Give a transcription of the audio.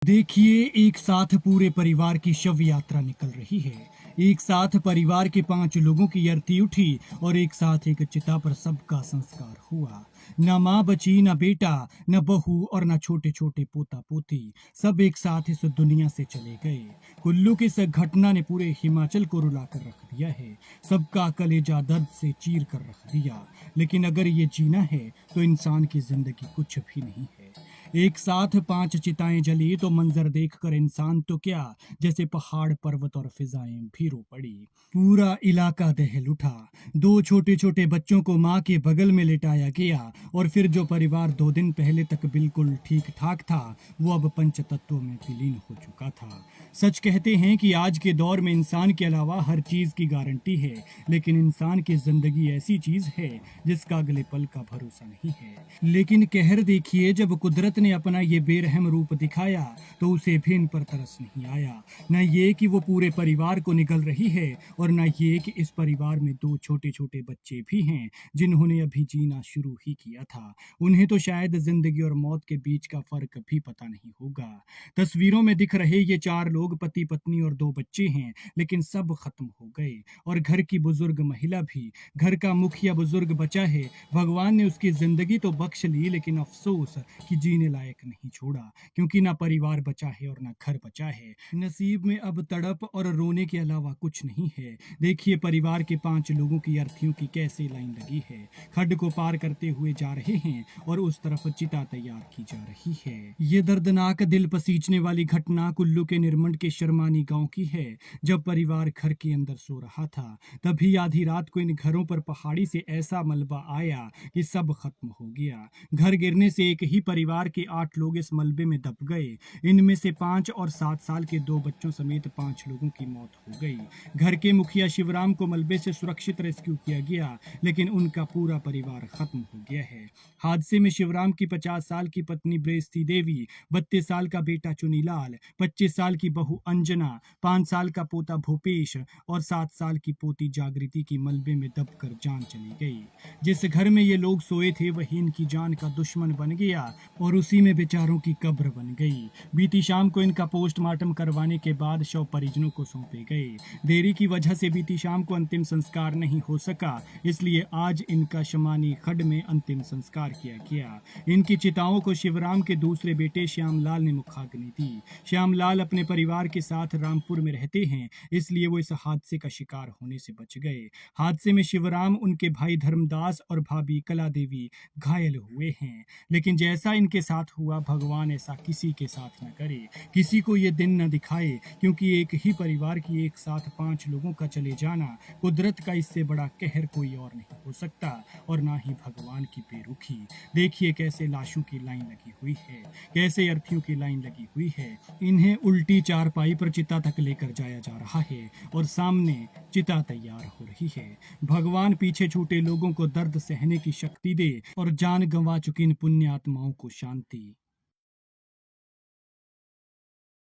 देखिए, एक साथ पूरे परिवार की शव यात्रा निकल रही है। एक साथ परिवार के 5 लोगों की अर्थी उठी और एक साथ एक चिता पर सबका संस्कार हुआ। न माँ बची, न बेटा, न बहू और न छोटे छोटे पोता पोती। सब एक साथ इस दुनिया से चले गए। कुल्लू की इस घटना ने पूरे हिमाचल को रुला कर रख दिया है। सबका कलेजा दर्द से चीर कर रख दिया। लेकिन अगर ये जीना है तो इंसान की जिंदगी कुछ भी नहीं है। एक साथ 5 चिताएं जली तो मंजर देखकर इंसान तो क्या, जैसे पहाड़ पर्वत और फिजाएं भी रो पड़ी। पूरा इलाका दहल उठा। 2 छोटे छोटे बच्चों को माँ के बगल में लिटाया गया और फिर जो परिवार 2 दिन पहले तक बिल्कुल ठीक ठाक था, वो अब पंचतत्वों में विलीन हो चुका था। सच कहते हैं कि आज के दौर में इंसान के अलावा हर चीज की गारंटी है, लेकिन इंसान की जिंदगी ऐसी चीज है जिसका अगले पल का भरोसा नहीं है। लेकिन कहर देखिए, जब कुदरत ने अपना ये बेरहम रूप दिखाया तो उसे भी इन पर तरस नहीं आया। न ये कि वो पूरे परिवार को निगल रही है और न ये कि इस परिवार में 2 छोटे छोटे बच्चे भी हैं जिन्होंने अभी जीना शुरू ही किया था। उन्हें तो शायद जिंदगी और मौत के बीच का फर्क भी पता नहीं होगा। तस्वीरों में दिख रहे ये 4 लोग पति पत्नी और 2 बच्चे हैं, लेकिन सब खत्म हो गए और घर की बुजुर्ग महिला भी। घर का मुखिया बुजुर्ग बचा है। भगवान ने उसकी जिंदगी तो बख्श ली, लेकिन अफसोस कि जीने लायक नहीं छोड़ा, क्योंकि ना परिवार बचा है और ना घर बचा है। नसीब में अब तड़प और रोने के अलावा कुछ नहीं है। देखिए, परिवार के 5 लोगों की अर्थियों की कैसे लाइन लगी है। खड्ड को पार करते हुए जा रहे हैं और उस तरफ चिता तैयार की जा रही है। ये दर्दनाक दिल पसीजने वाली घटना कुल्लू के निरमंड के शर्मानी गांव की है। जब परिवार घर के अंदर सो रहा था, तभी आधी रात को इन घरों पर पहाड़ी से ऐसा मलबा आया कि सब खत्म हो गया। घर गिरने से एक ही परिवार के 8 लोग इस मलबे में दब गए। इनमें से 5 और 7 साल के 2 बच्चों समेत 5 लोगों की मौत हो गई। घर के मुखिया शिवराम को मलबे से सुरक्षित रेस्क्यू किया गया, लेकिन उनका पूरा परिवार खत्म हो गया है। हादसे में शिवराम की 50 साल की पत्नी ब्रेस्ती देवी, 32 साल का बेटा चुनीलाल, 25 साल की बहू अंजना, 5 साल का पोता भूपेश और 7 साल की पोती जागृति की मलबे में दबकर जान चली गई। जिस घर में ये लोग सोए थे वही इनकी जान का दुश्मन बन गया और उसी में बेचारों की कब्र बन गई। बीती शाम को इनका पोस्टमार्टम करवाने के बाद शव परिजनों को सौंपे गए। देरी की वजह से बीती शाम को अंतिम संस्कार नहीं हो सका, इसलिए आज इनका शमानी खड्ड में अंतिम संस्कार किया गया। इनकी चिताओं को शिवराम के दूसरे बेटे श्यामलाल ने मुखाग्नि दी। श्यामलाल अपने परिवार के साथ रामपुर में रहते हैं, इसलिए वो इस हादसे का शिकार होने से बच गए। हादसे में शिवराम, उनके भाई धर्मदास और भाभी कला देवी घायल हुए हैं। लेकिन जैसा इनके साथ हुआ, भगवान ऐसा किसी के साथ न करे, किसी को ये दिन न दिखाए, क्योंकि एक ही परिवार की एक साथ 5 लोगों का चले जाना कुदरत का इससे बड़ा कहर कोई और नहीं हो सकता, और ना ही भगवान की बेरुखी। देखिए कैसे लाशों की लाइन लगी हुई है, कैसे अर्थियों की लाइन लगी हुई है। इन्हें उल्टी चारपाई पर चिता तक लेकर जाया जा रहा है और सामने चिता तैयार हो रही है। भगवान पीछे छूटे लोगों को दर्द सहने की शक्ति दे और जान गंवा चुकी इन पुण्यात्माओं को शांति।